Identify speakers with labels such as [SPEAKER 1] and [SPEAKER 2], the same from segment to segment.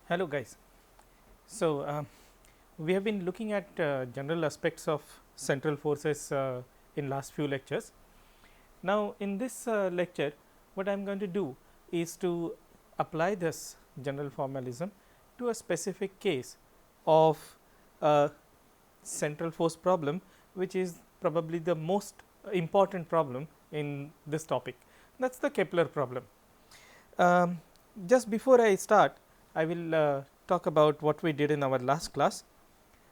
[SPEAKER 1] Hello guys. So, we have been looking at general aspects of central forces in last few lectures. Now, in this lecture what I am going to do is to apply this general formalism to a specific case of a central force problem, which is probably the most important problem in this topic. That is the Kepler problem. Um, just before I start, I will talk about what we did in our last class.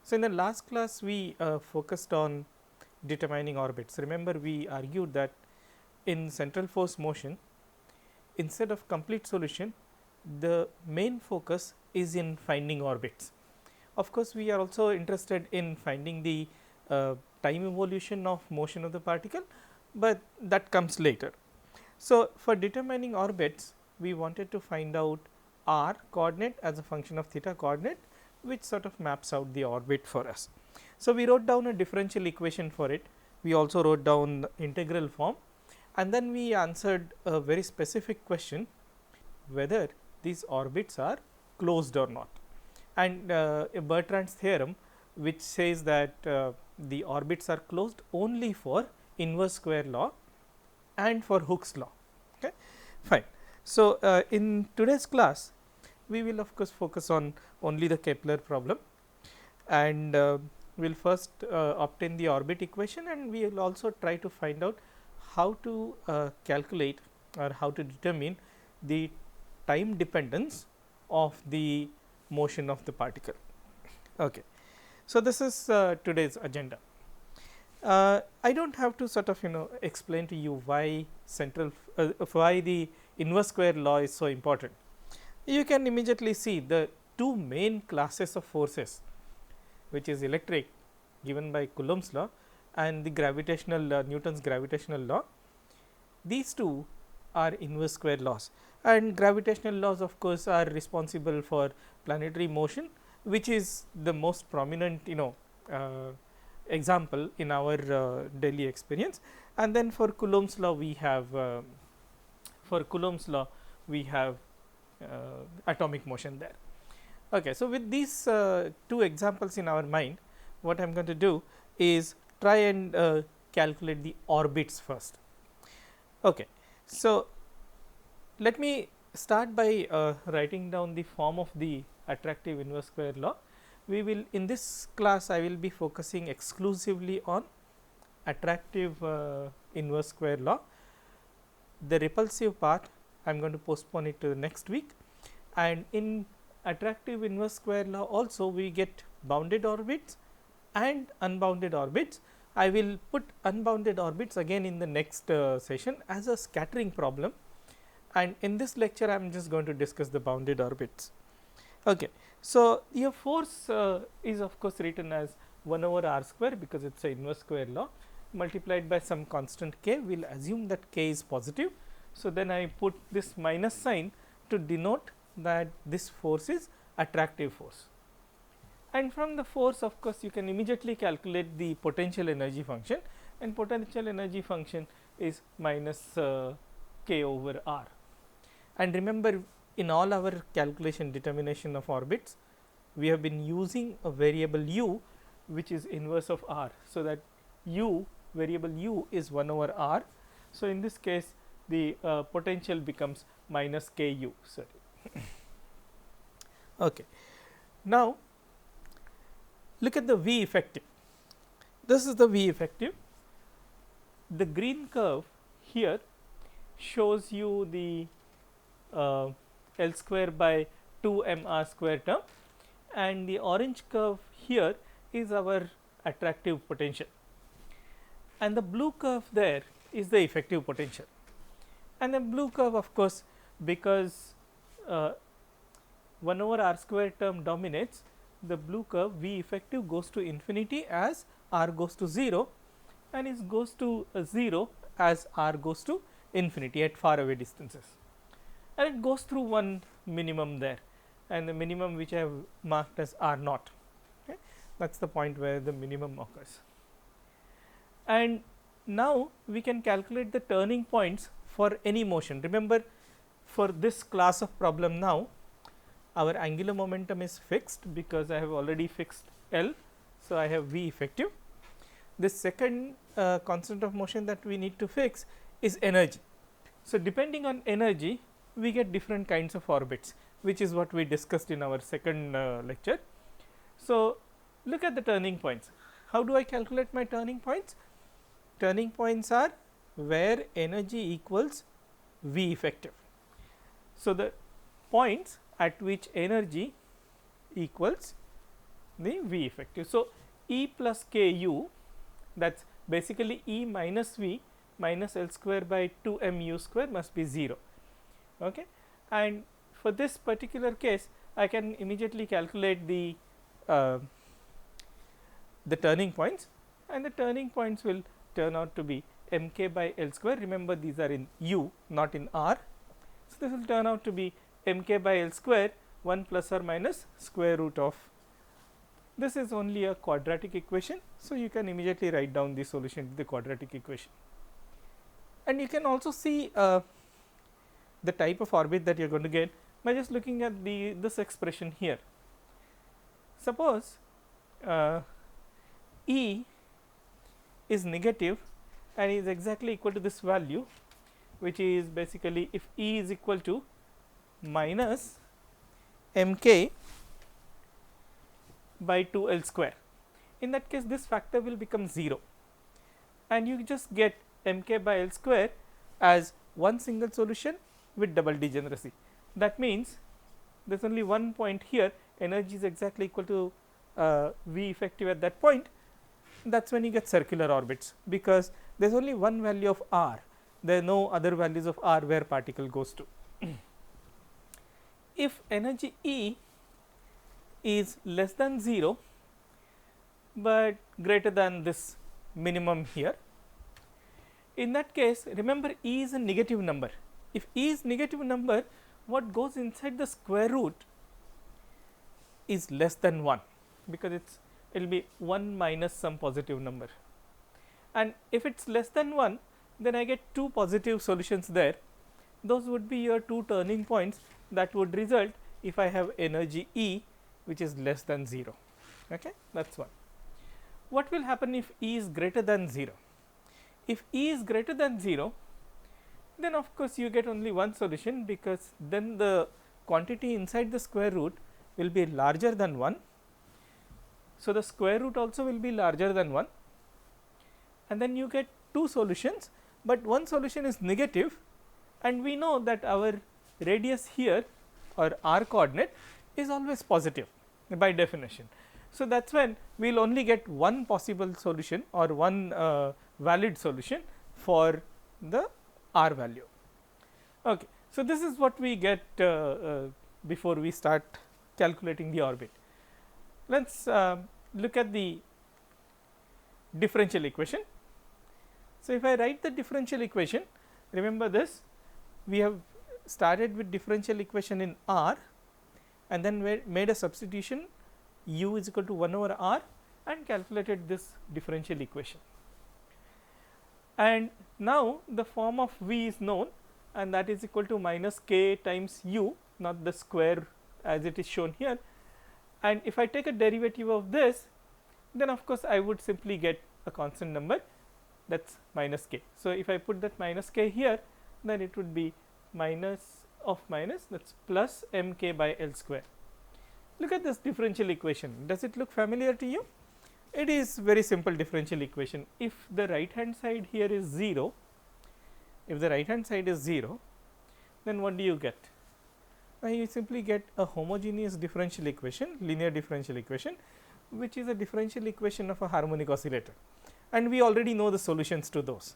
[SPEAKER 1] So, in the last class we focused on determining orbits. Remember, we argued that in central force motion, instead of complete solution, the main focus is in finding orbits. Of course, we are also interested in finding the time evolution of motion of the particle, but that comes later. So, for determining orbits, we wanted to find out r coordinate as a function of theta coordinate, which sort of maps out the orbit for us. So, we wrote down a differential equation for it. We also wrote down the integral form, and then we answered a very specific question whether these orbits are closed or not. And Bertrand's theorem, which says that the orbits are closed only for inverse square law and for Hooke's law. Okay, fine. So, in today's class we will of course focus on only the Kepler problem, and we will first obtain the orbit equation, and we will also try to find out how to calculate or how to determine the time dependence of the motion of the particle. Okay. So, this is today's agenda. I do not have to sort of explain to you why why the inverse square law is so important. You can immediately see the two main classes of forces, which is electric given by Coulomb's law and the gravitational Newton's gravitational law. These two are inverse square laws, and gravitational laws of course are responsible for planetary motion, which is the most prominent example in our daily experience. And then for Coulomb's law we have atomic motion there. Okay, so with these two examples in our mind, what I am going to do is try and calculate the orbits first. Okay, so let me start by writing down the form of the attractive inverse square law. We will, in this class I will be focusing exclusively on attractive inverse square law. The repulsive part I am going to postpone it to the next week, and in attractive inverse square law also we get bounded orbits and unbounded orbits. I will put unbounded orbits again in the next session as a scattering problem, and in this lecture I am just going to discuss the bounded orbits. Okay. So, your force is of course written as 1 over r square, because it is a inverse square law, multiplied by some constant k. We will assume that k is positive. So, then I put this minus sign to denote that this force is attractive force, and from the force of course you can immediately calculate the potential energy function, and potential energy function is minus k over r. And remember, in all our calculation determination of orbits, we have been using a variable u, which is inverse of r. So, that u, variable u is 1 over r. So, in this case the potential becomes minus k u. Sorry. Okay. Now, look at the V effective. This is the V effective. The green curve here shows you the L square by 2 m r square term, and the orange curve here is our attractive potential, and the blue curve there is the effective potential. And the blue curve of course, because 1 over r square term dominates, the blue curve V effective goes to infinity as r goes to 0, and it goes to 0 as r goes to infinity at far away distances, and it goes through one minimum there, and the minimum which I have marked as r naught. Okay. That is the point where the minimum occurs. And now we can calculate the turning points for any motion. Remember, for this class of problem now, our angular momentum is fixed because I have already fixed L. So, I have V effective. This second constant of motion that we need to fix is energy. So, depending on energy we get different kinds of orbits, which is what we discussed in our second lecture. So, look at the turning points. How do I calculate my turning points? Turning points are where energy equals V effective. So, the points at which energy equals the V effective. So, E plus k u, that is basically E minus V minus L square by 2 m u square must be 0. Okay. And for this particular case I can immediately calculate the turning points, and the turning points will turn out to be m k by L square. Remember, these are in u, not in r. So, this will turn out to be m k by L square 1 plus or minus square root of, this is only a quadratic equation. So, you can immediately write down the solution to the quadratic equation, and you can also see the type of orbit that you are going to get by just looking at this expression here. Suppose E is negative and is exactly equal to this value, which is basically if E is equal to minus m k by 2 L square. In that case, this factor will become 0, and you just get m k by L square as one single solution with double degeneracy. That means there is only one point here, energy is exactly equal to V effective at that point. That is when you get circular orbits, because there is only one value of r, there are no other values of r where particle goes to. If energy E is less than 0, but greater than this minimum here, in that case remember E is a negative number. If E is negative number, what goes inside the square root is less than 1, because it will be 1 minus some positive number, and if it is less than 1, then I get two positive solutions there. Those would be your two turning points that would result if I have energy E which is less than 0. Okay, that is one. What will happen if E is greater than 0? If E is greater than 0, then of course you get only one solution, because then the quantity inside the square root will be larger than 1. So, the square root also will be larger than 1, and then you get two solutions, but one solution is negative, and we know that our radius here or r coordinate is always positive by definition. So, that is when we will only get one possible solution or one valid solution for the r value. Okay. So, this is what we get before we start calculating the orbit. Let us look at the differential equation. So, if I write the differential equation, remember this, we have started with differential equation in r, and then we made a substitution u is equal to 1 over r and calculated this differential equation. And now the form of V is known, and that is equal to minus k times u, not the square as it is shown here. And if I take a derivative of this, then of course I would simply get a constant number, that is minus k. So, if I put that minus k here, then it would be minus of minus, that is plus m k by L square. Look at this differential equation. Does it look familiar to you? It is very simple differential equation. If the right hand side here is 0, if the right hand side is 0, then what do you get? Now, you simply get a homogeneous differential equation, linear differential equation, which is a differential equation of a harmonic oscillator, and we already know the solutions to those.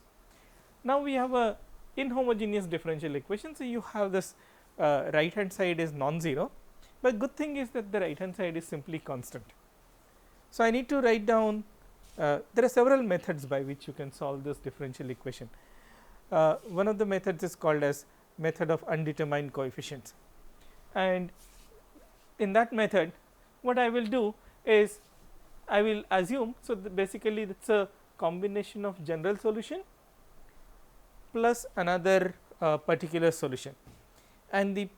[SPEAKER 1] Now, we have a inhomogeneous differential equation. So, you have this right hand side is non-zero, but good thing is that the right hand side is simply constant. So, I need to write down, there are several methods by which you can solve this differential equation. One of the methods is called as method of undetermined coefficients, and in that method what I will do is I will assume, so basically that is a combination of general solution plus another particular solution, and the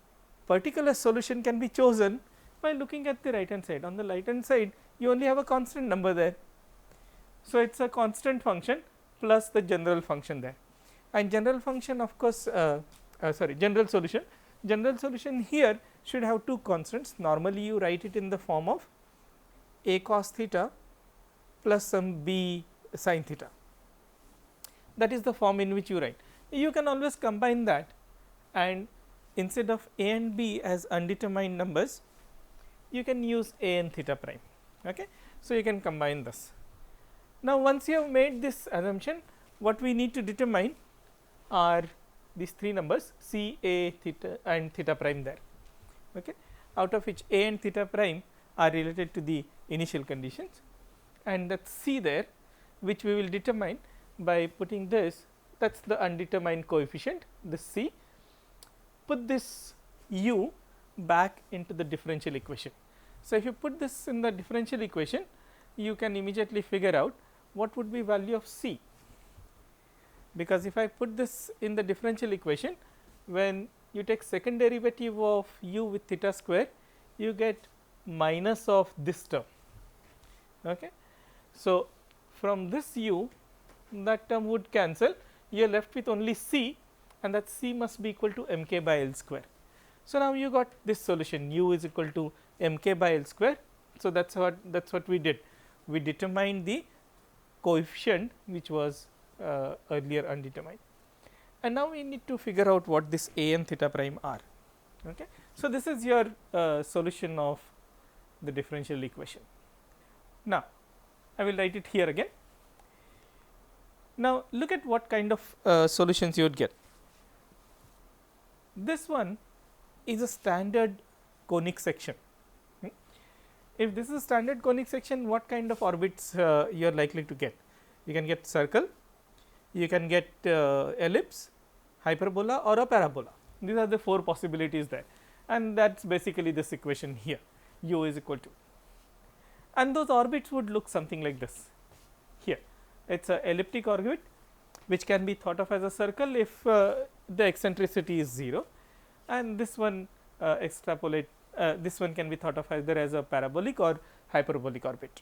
[SPEAKER 1] particular solution can be chosen by looking at the right hand side. On the right hand side you only have a constant number there. So, it is a constant function plus the general function there, and general function of course general solution here should have two constants. Normally you write it in the form of a cos theta plus some b sin theta. That is the form in which you write. You can always combine that, and instead of a and b as undetermined numbers, you can use a and theta prime. Okay. So, you can combine this. Now, once you have made this assumption, what we need to determine are these three numbers c, a, theta and theta prime there, okay, out of which a and theta prime are related to the initial conditions, and that c there, which we will determine by putting this, that is the undetermined coefficient, this c. Put this u back into the differential equation. So, if you put this in the differential equation, you can immediately figure out what would be value of c, because if I put this in the differential equation, when you take second derivative of u with theta square, you get minus of this term. Okay. So, from this u, that term would cancel, you are left with only c, and that c must be equal to m k by L square. So, now you got this solution, u is equal to m k by L square. So, that is what we did. We determined the coefficient which was earlier undetermined, and now we need to figure out what this a and theta prime are. Okay. So, this is your solution of the differential equation. Now, I will write it here again. Now, look at what kind of solutions you would get. This one is a standard conic section. If this is a standard conic section, what kind of orbits you are likely to get? You can get circle, you can get ellipse, hyperbola or a parabola. These are the four possibilities there, and that is basically this equation here, u is equal to, and those orbits would look something like this. Here it is a elliptic orbit which can be thought of as a circle if the eccentricity is 0, and this one this one can be thought of either as a parabolic or hyperbolic orbit.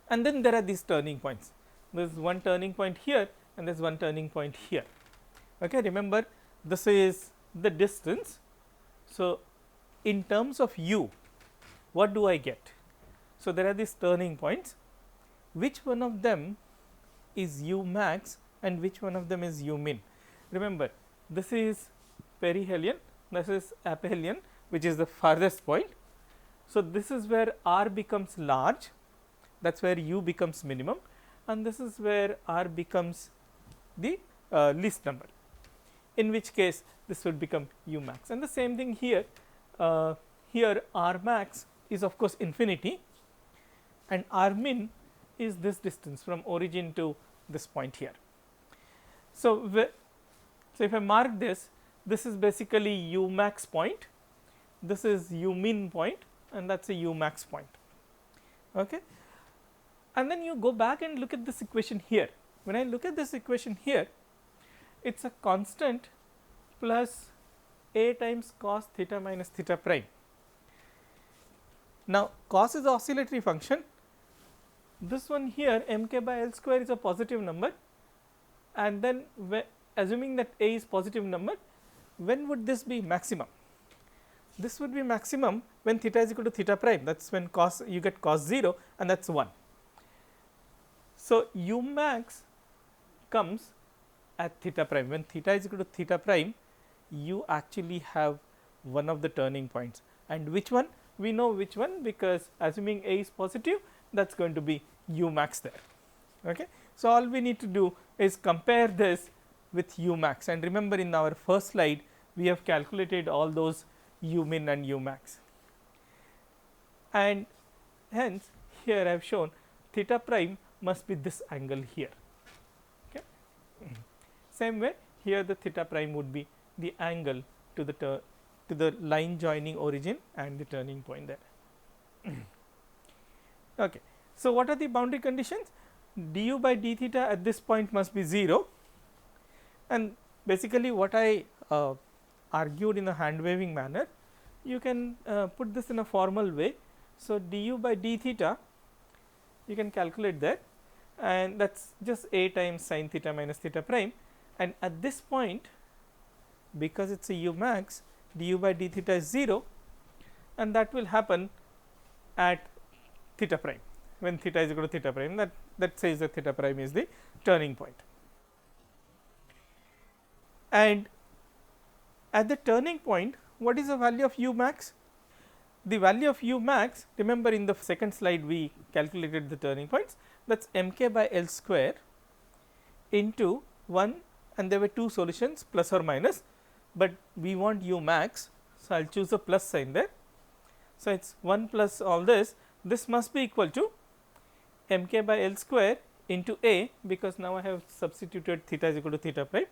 [SPEAKER 1] And then there are these turning points. There is one turning point here and there is one turning point here. Okay, remember, this is the distance. So, in terms of u, what do I get? So, there are these turning points. Which one of them is u max and which one of them is u min? Remember, this is perihelion, this is aphelion, which is the farthest point. So, this is where r becomes large, that is where u becomes minimum, and this is where r becomes the least number, in which case this would become u max. And the same thing here, here r max is of course infinity, and r min is this distance from origin to this point here. So, if I mark this, this is basically u max point, this is u min point, and that is a u max point. Okay. And then you go back and look at this equation here. When I look at this equation here, it is a constant plus a times cos theta minus theta prime. Now, cos is an oscillatory function. This one here, m k by L square, is a positive number, and then assuming that a is positive number, when would this be maximum? This would be maximum when theta is equal to theta prime, that is when cos, you get cos 0, and that is 1. So, u max comes at theta prime. When theta is equal to theta prime, you actually have one of the turning points, and which one? We know which one, because assuming a is positive, that is going to be u max there. Okay. So, all we need to do is compare this with u max, and remember, in our first slide we have calculated all those u min and u max, and hence here I have shown theta prime must be this angle here. Okay. Same way here the theta prime would be the angle to the line joining origin and the turning point there. Okay. So, what are the boundary conditions? Du by d theta at this point must be 0, and basically what I argued in a hand waving manner, you can put this in a formal way. So, du by d theta you can calculate that, and that is just a times sin theta minus theta prime, and at this point because it is a u max, du by d theta is 0, and that will happen at theta prime when theta is equal to theta prime, that says that theta prime is the turning point. And at the turning point, what is the value of u max? The value of u max, remember in the second slide we calculated the turning points, that is mk by L square into 1, and there were two solutions plus or minus, but we want u max. So, I will choose a plus sign there. So, it is 1 plus all this must be equal to mk by L square into a, because now I have substituted theta is equal to theta prime,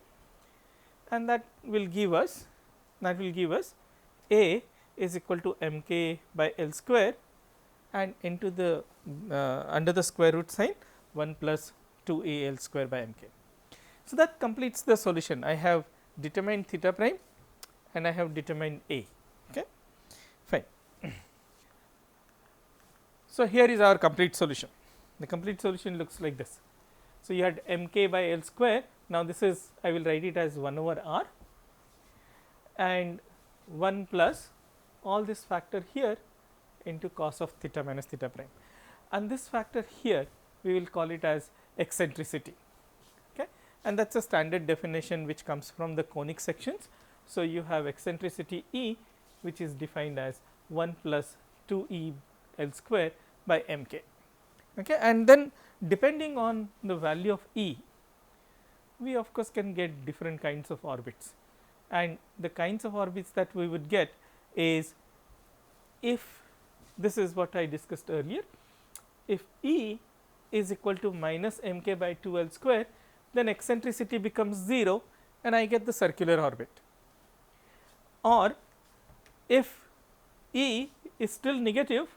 [SPEAKER 1] and that will give us a is equal to mk by L square and into the under the square root sign 1 plus 2 a L square by mk. So, that completes the solution. I have determined theta prime and I have determined a. Okay, fine. So, here is our complete solution. The complete solution looks like this. So, you had mk by L square. Now, this is, I will write it as 1 over r and 1 plus all this factor here into cos of theta minus theta prime, and this factor here we will call it as eccentricity. Okay, and that is a standard definition which comes from the conic sections. So, you have eccentricity E, which is defined as 1 plus 2 e L square by mk. Okay, and then depending on the value of E, we of course can get different kinds of orbits, and the kinds of orbits that we would get is, if this is what I discussed earlier, if E is equal to minus mk by 2 L square, then eccentricity becomes 0 and I get the circular orbit. Or if E is still negative,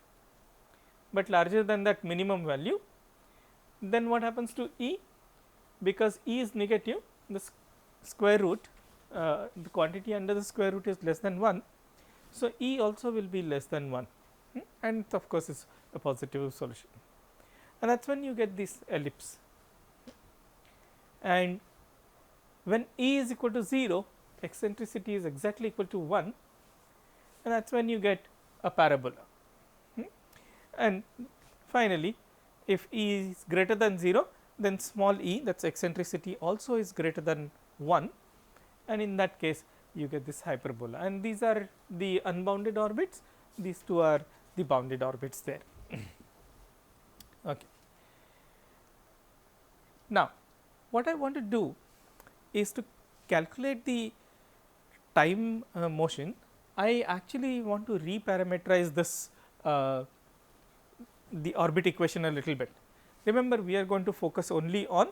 [SPEAKER 1] but larger than that minimum value, then what happens to E? Because E is negative, the square root, the quantity under the square root is less than 1. So, E also will be less than 1, and of course, is a positive solution, and that is when you get this ellipse. And when E is equal to 0, eccentricity is exactly equal to 1, and that is when you get a parabola. And finally, if E is greater than 0, then small e, that is eccentricity, also is greater than 1, and in that case you get this hyperbola, and these are the unbounded orbits, these two are the bounded orbits there. Okay. Now, what I want to do is to calculate the time motion. I actually want to reparameterize this the orbit equation a little bit. Remember, we are going to focus only on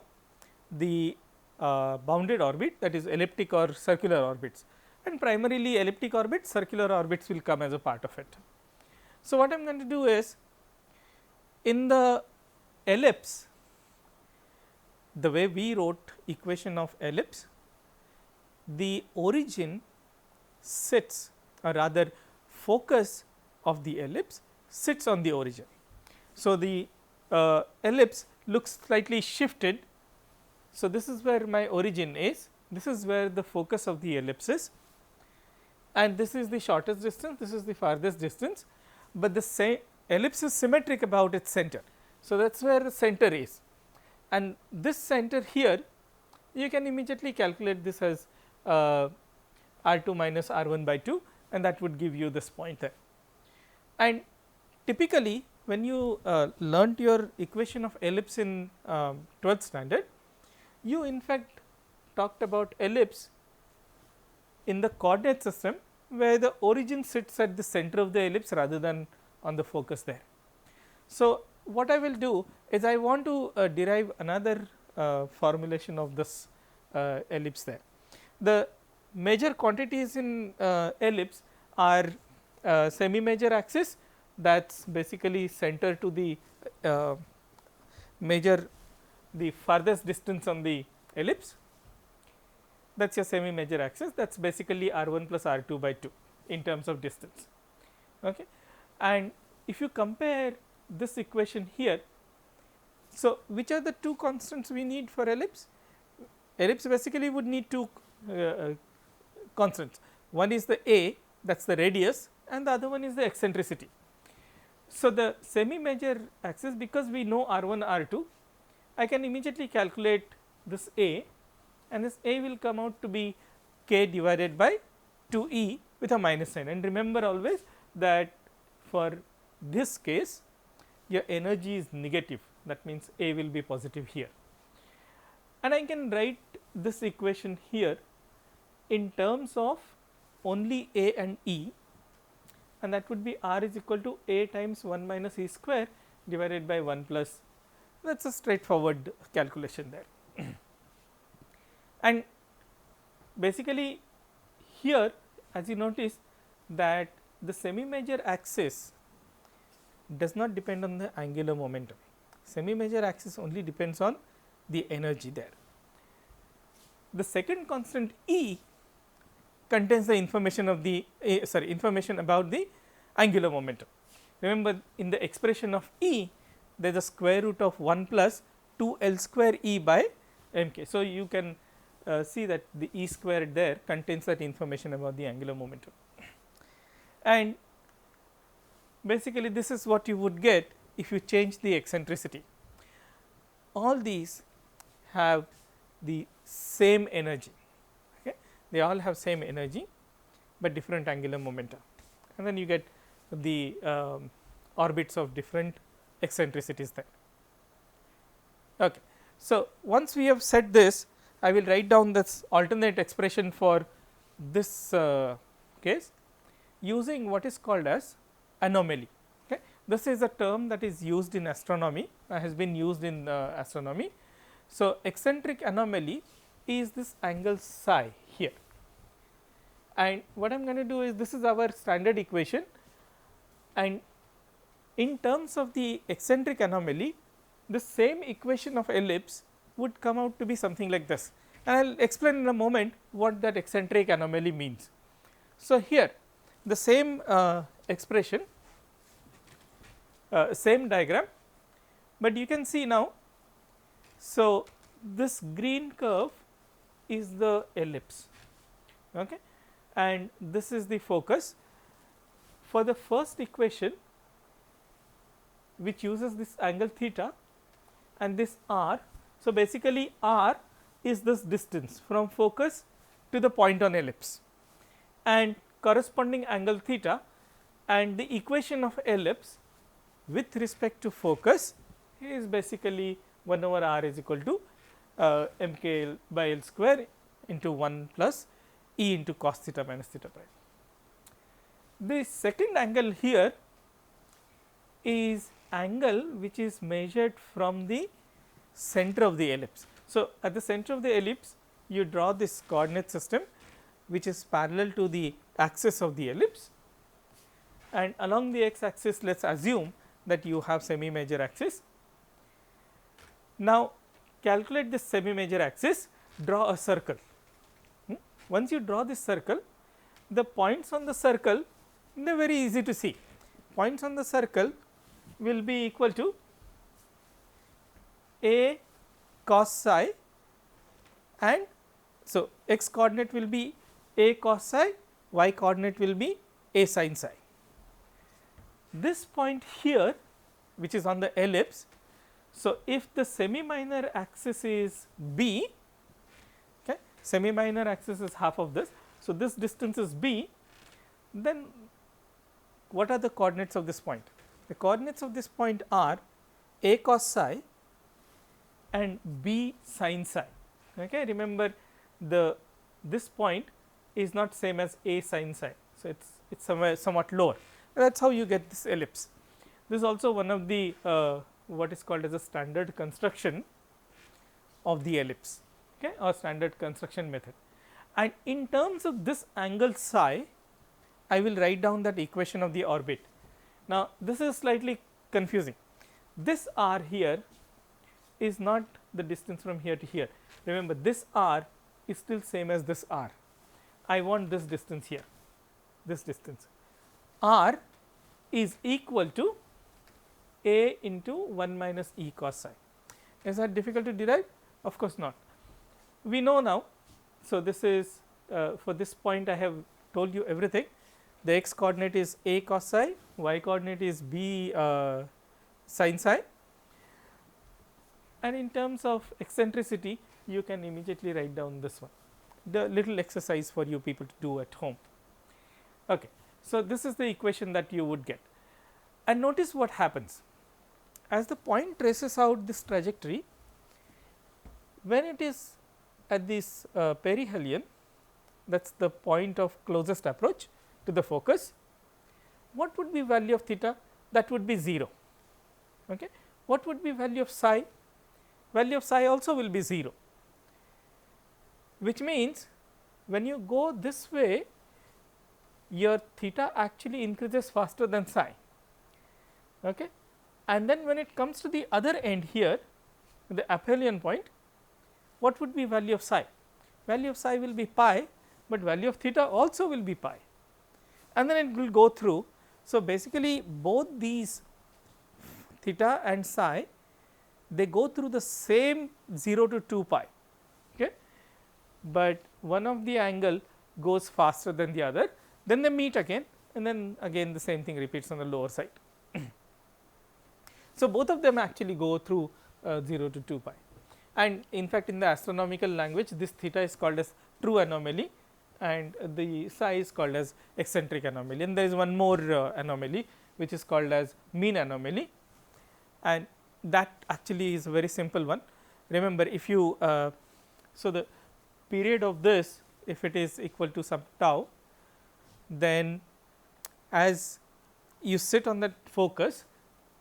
[SPEAKER 1] the bounded orbit, that is elliptic or circular orbits, and primarily elliptic orbits, circular orbits will come as a part of it. So, what I am going to do is, in the ellipse, the way we wrote equation of ellipse, the origin sits, or rather focus of the ellipse sits on the origin. So, the ellipse looks slightly shifted. So, this is where my origin is, this is where the focus of the ellipse is, and this is the shortest distance, this is the farthest distance, but the ellipse is symmetric about its center. So, that is where the center is, and this center here you can immediately calculate this as r2 minus r1 by 2, and that would give you this point there. And typically, when you learnt your equation of ellipse in 12th standard, you in fact talked about ellipse in the coordinate system, where the origin sits at the center of the ellipse rather than on the focus there. So, what I will do is, I want to derive another formulation of this ellipse there. The major quantities in ellipse are semi-major axis, that is basically center to the the farthest distance on the ellipse, that is your semi major axis, that is basically r 1 plus r 2 by 2 in terms of distance. Okay. And if you compare this equation here, so which are the two constants we need for ellipse? Ellipse basically would need two constants. One is the a, that is the radius, and the other one is the eccentricity. So, the semi major axis, because we know r 1 r 2, I can immediately calculate this a, and this a will come out to be k divided by 2 e with a minus sign. And remember always that for this case your energy is negative, that means a will be positive here. And I can write this equation here in terms of only a and e, and that would be r is equal to a times 1 minus e square divided by 1 plus, that is a straightforward calculation there. And basically here, as you notice that the semi major axis does not depend on the angular momentum, semi major axis only depends on the energy there. The second constant E contains the information of the information about the angular momentum. Remember, in the expression of E there is a square root of 1 plus 2 L square E by m k. So, you can see that the E squared there contains that information about the angular momentum, and basically this is what you would get if you change the eccentricity. All these have the same energy, okay? They all have same energy, but different angular momentum, and then you get the orbits of different eccentricities there. Okay. So, once we have said this, I will write down this alternate expression for this case using what is called as anomaly. Okay. This is a term that is used in astronomy, has been used in astronomy. So, eccentric anomaly is this angle psi here, and what I am going to do is, this is our standard equation, and in terms of the eccentric anomaly, the same equation of ellipse would come out to be something like this, and I will explain in a moment what that eccentric anomaly means. So, here the same expression, same diagram, but you can see now. So, this green curve is the ellipse, okay, and this is the focus. For the first equation, which uses this angle theta and this r. So, basically r is this distance from focus to the point on ellipse, and corresponding angle theta, and the equation of ellipse with respect to focus is basically 1 over r is equal to m k by L square into 1 plus E into cos theta minus theta prime. The second angle here is angle which is measured from the center of the ellipse. So, at the center of the ellipse you draw this coordinate system which is parallel to the axis of the ellipse, and along the x axis let us assume that you have semi major axis. Now, calculate this semi major axis, draw a circle. Once you draw this circle, the points on the circle, they are very easy to see. Points on the circle will be equal to a cos psi, and so x coordinate will be a cos psi, y coordinate will be a sin psi. This point here, which is on the ellipse, so if the semi minor axis is b, okay, semi minor axis is half of this. So, this distance is b, then what are the coordinates of this point? The coordinates of this point are a cos psi and b sin psi. Okay. Remember, this point is not same as a sin psi. So, it is somewhat lower, that is how you get this ellipse. This is also one of the what is called as a standard construction of the ellipse, okay, or standard construction method. And in terms of this angle psi, I will write down that equation of the orbit. Now, this is slightly confusing. This r here is not the distance from here to here. Remember, this r is still same as this r. I want this distance here, this distance r is equal to a into 1 minus e cos psi. Is that difficult to derive? Of course not. We know now. So, this is for this point I have told you everything. The x coordinate is a cos psi, y coordinate is b sin psi, and in terms of eccentricity you can immediately write down this one, the little exercise for you people to do at home. Okay. So, this is the equation that you would get, and notice what happens as the point traces out this trajectory. When it is at this perihelion, that is the point of closest approach to the focus, what would be value of theta? That would be 0. Okay. What would be value of psi? Value of psi also will be 0, which means when you go this way, your theta actually increases faster than psi. Okay. And then when it comes to the other end here, the aphelion point, what would be value of psi? Value of psi will be pi, but value of theta also will be pi, and then it will go through. So, basically both these theta and psi, they go through the same 0 to 2 pi, okay, but one of the angle goes faster than the other, then they meet again, and then again the same thing repeats on the lower side. So, both of them actually go through 0 to 2 pi, and in fact, in the astronomical language this theta is called as true anomaly and the psi is called as eccentric anomaly, and there is one more anomaly which is called as mean anomaly, and that actually is a very simple one. Remember, if you so the period of this, if it is equal to some tau, then as you sit on that focus,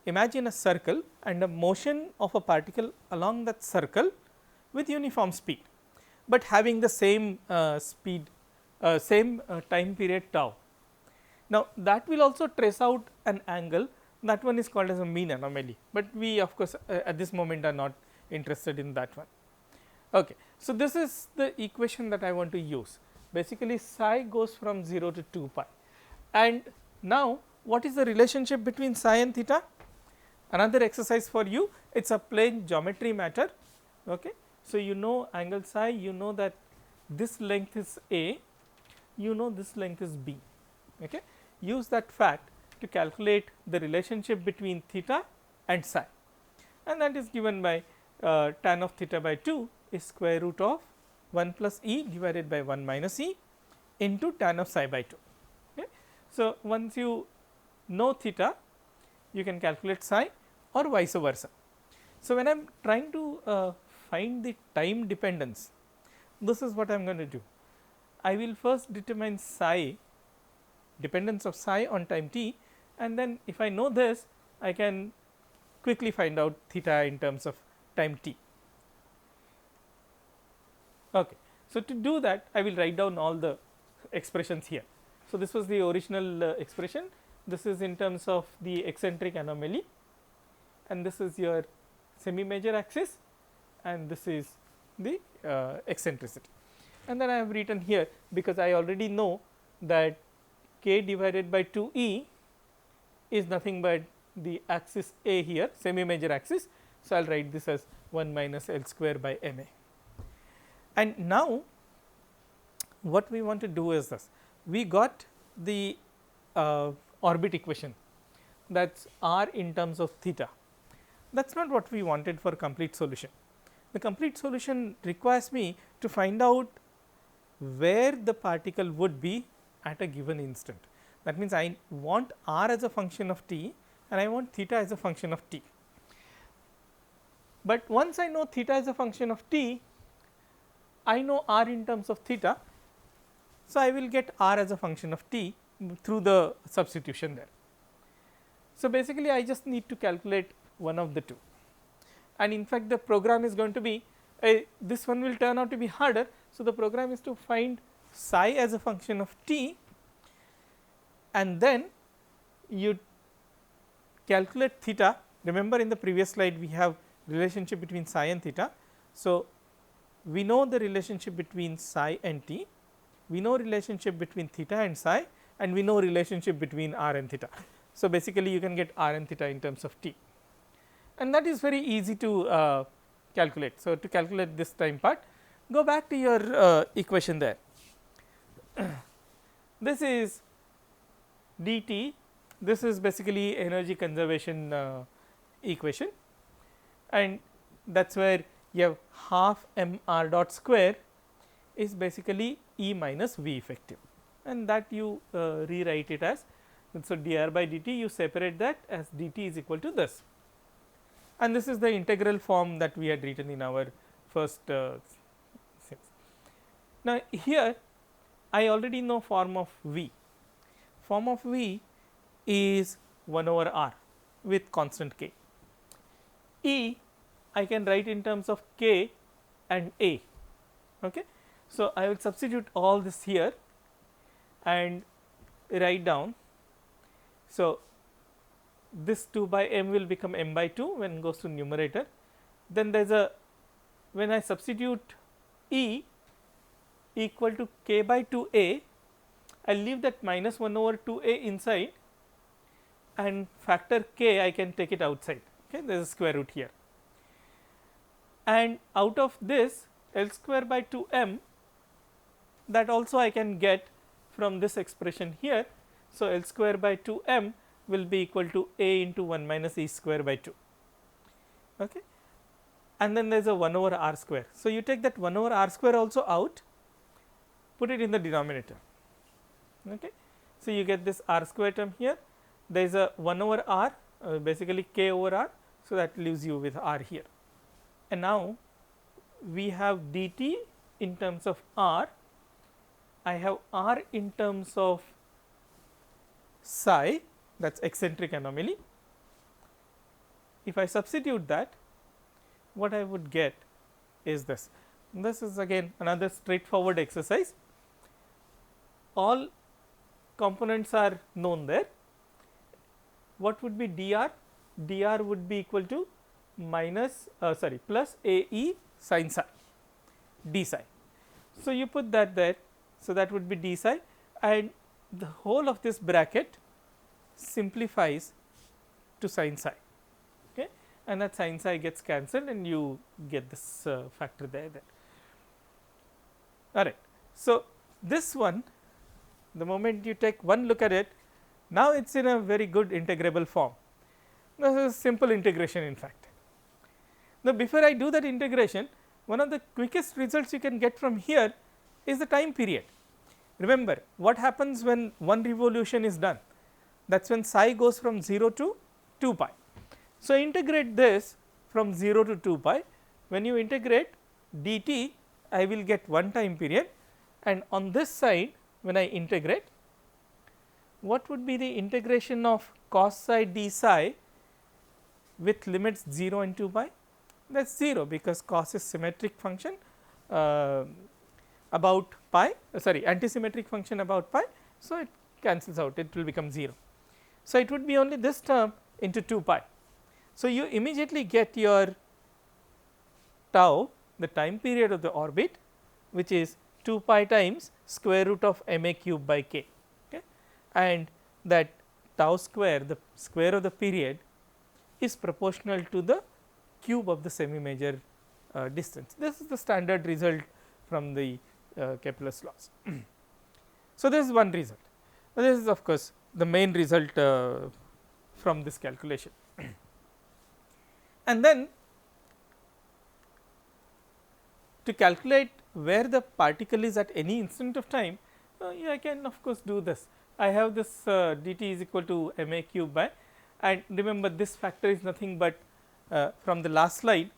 [SPEAKER 1] imagine a circle and a motion of a particle along that circle with uniform speed, but having the same speed, same time period tau. Now, that will also trace out an angle, that one is called as a mean anomaly, but we of course at this moment are not interested in that one. Okay. So, this is the equation that I want to use. Basically psi goes from 0 to 2 pi, and now what is the relationship between psi and theta? Another exercise for you, it is a plain geometry matter. Okay. So, you know angle psi, you know that this length is a, you know this length is b. Okay. Use that fact to calculate the relationship between theta and psi, and that is given by tan of theta by 2 is square root of 1 plus e divided by 1 minus e into tan of psi by 2. Okay. So, once you know theta, you can calculate psi or vice versa. So, when I am trying to find the time dependence, this is what I am going to do. I will first determine psi, dependence of psi on time t, and then if I know this, I can quickly find out theta in terms of time t. Okay. So, to do that, I will write down all the expressions here. So, this was the original expression, this is in terms of the eccentric anomaly, and this is your semi major axis, and this is the eccentricity, and then I have written here, because I already know that k divided by 2 e is nothing but the axis a here, semi major axis. So, I will write this as 1 minus L square by m a. And now, what we want to do is this, we got the orbit equation, that is r in terms of theta. That is not what we wanted for complete solution. The complete solution requires me to find out where the particle would be at a given instant. That means, I want r as a function of t and I want theta as a function of t. But once I know theta as a function of t, I know r in terms of theta. So, I will get r as a function of t through the substitution there. So, basically I just need to calculate one of the two, and in fact, the program is going to be this one will turn out to be harder. So, the program is to find psi as a function of t, and then you calculate theta. Remember, in the previous slide we have relationship between psi and theta. So, we know the relationship between psi and t, we know relationship between theta and psi, and we know relationship between r and theta. So, basically you can get r and theta in terms of t, and that is very easy to calculate. So, to calculate this time part, go back to your equation there. This is dt, this is basically energy conservation equation, and that is where you have half m r dot square is basically E minus V effective, and that you rewrite it as. So, dr by dt you separate that as dt is equal to this, and this is the integral form that we had written in our first sense. Now, here I already know form of V. Form of V is 1 over r with constant k. E I can write in terms of k and a. Okay. So, I will substitute all this here and write down. So, this 2 by m will become m by 2 when it goes to numerator. Then there is a, when I substitute E equal to k by 2 a, I will leave that minus 1 over 2 a inside, and factor k I can take it outside. Okay, there is a square root here, and out of this L square by 2 m, that also I can get from this expression here. So, L square by 2 m will be equal to a into 1 minus e square by 2, okay. And then there is a 1 over r square. So, you take that 1 over r square also out, put it in the denominator. Okay. So, you get this r square term here, there is a 1 over r, basically k over r. So, that leaves you with r here, and now we have dt in terms of r, I have r in terms of psi, that is eccentric anomaly. If I substitute that, what I would get is this. This is again another straightforward exercise. All components are known there. What would be dr? Dr would be equal to minus plus a e sin psi d psi. So, you put that there. So, that would be d psi, and the whole of this bracket simplifies to sin psi, okay, and that sin psi gets cancelled and you get this factor there. All right. So, this one, the moment you take one look at it, now it is in a very good integrable form. This is simple integration in fact. Now, before I do that integration, one of the quickest results you can get from here is the time period. Remember what happens when one revolution is done, that is when psi goes from 0 to 2 pi. So, integrate this from 0 to 2 pi. When you integrate dt, I will get one time period, and on this side when I integrate, what would be the integration of cos psi d psi with limits 0 and 2 pi? That is 0, because cos is symmetric function about pi, antisymmetric function about pi. So, it cancels out, it will become 0. So, it would be only this term into 2 pi. So, you immediately get your tau, the time period of the orbit, which is 2 pi times square root of m a cube by k, okay. And that tau square, the square of the period, is proportional to the cube of the semi major distance. This is the standard result from the Kepler's laws. So, this is one result. This is of course the main result from this calculation. And then to calculate where the particle is at any instant of time, I can of course do this. I have this dt is equal to m a cube by, and remember this factor is nothing but from the last slide,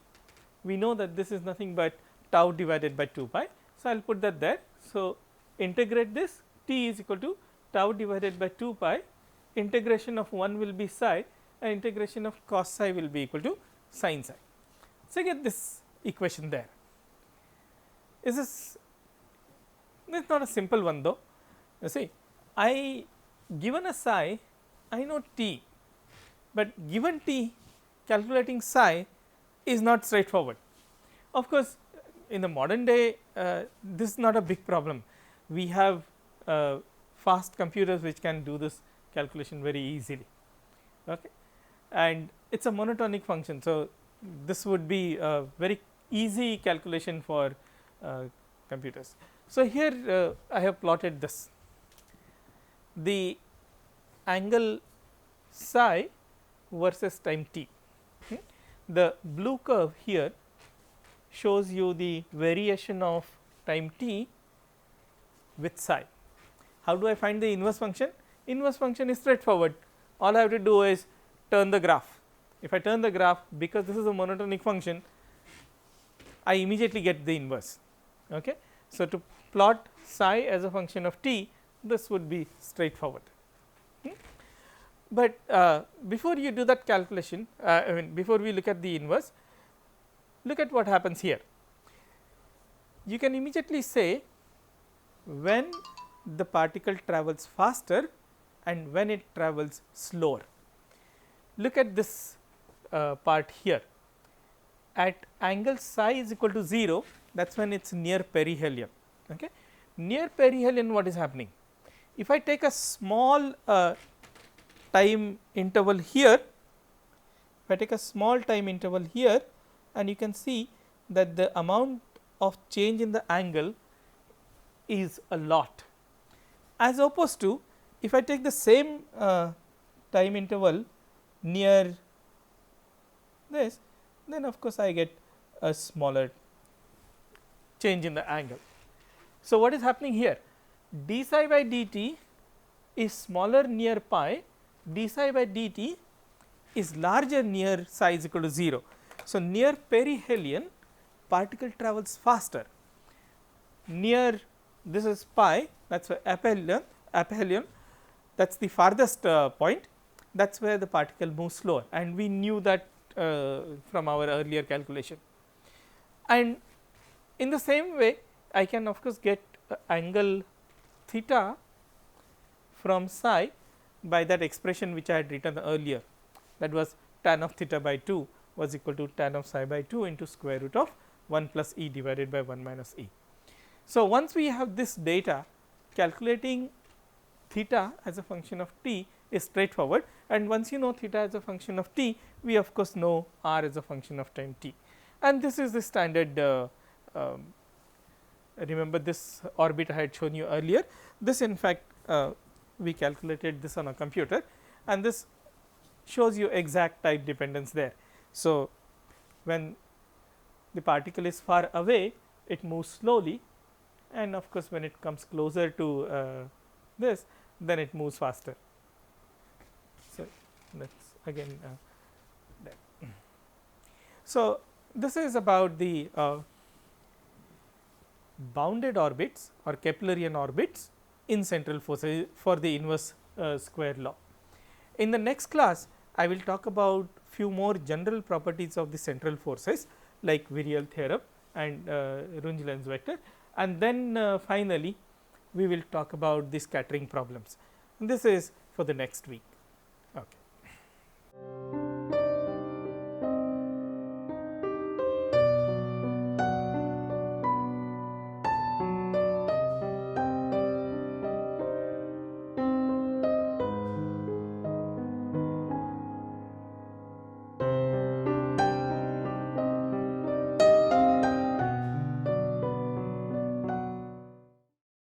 [SPEAKER 1] we know that this is nothing but tau divided by 2 pi. So, I will put that there. So, integrate this, t is equal to tau divided by 2 pi, integration of 1 will be psi, and integration of cos psi will be equal to sin psi. So, get this equation there. This is not a simple one though. You see, I given a psi, I know t, but given t, calculating psi is not straightforward. Of course, in the modern day this is not a big problem. We have fast computers which can do this calculation very easily, okay. And it is a monotonic function. So, this would be a very easy calculation for computers. So, here I have plotted this, the angle psi versus time t. The blue curve here shows you the variation of time t with psi. How do I find the inverse function? Inverse function is straightforward. All I have to do is turn the graph. If I turn the graph, because this is a monotonic function, I immediately get the inverse. Okay. So, to plot psi as a function of t, this would be straightforward. But before you do that calculation, I mean before we look at the inverse, look at what happens here. You can immediately say when the particle travels faster and when it travels slower. Look at this part here. At angle psi is equal to 0, that is when it is near perihelion. Okay. Near perihelion, what is happening? If I take a small time interval here, if I take a small time interval here, and you can see that the amount of change in the angle is a lot, as opposed to if I take the same time interval near this, then of course, I get a smaller change in the angle. So, what is happening here? D psi by dt is smaller near pi, d psi by dt is larger near psi is equal to 0. So, near perihelion particle travels faster, near this is pi, that is aphelion, that is the farthest point, that is where the particle moves slower, and we knew that from our earlier calculation. And in the same way, I can of course get angle theta from psi by that expression which I had written earlier, that was tan of theta by 2 was equal to tan of psi by 2 into square root of 1 plus e divided by 1 minus e. So, once we have this data, calculating theta as a function of t is straightforward, and once you know theta as a function of t, we of course know r as a function of time t, and this is the standard. Remember this orbit I had shown you earlier. This in fact we calculated this on a computer, and this shows you exact type dependence there. So, when the particle is far away, it moves slowly, and of course, when it comes closer to this, then it moves faster. So, that is again that. So, this is about the bounded orbits or Keplerian orbits in central forces for the inverse square law. In the next class, I will talk about few more general properties of the central forces like virial theorem and Runge-Lenz vector, and then finally, we will talk about the scattering problems. And this is for the next week. Okay.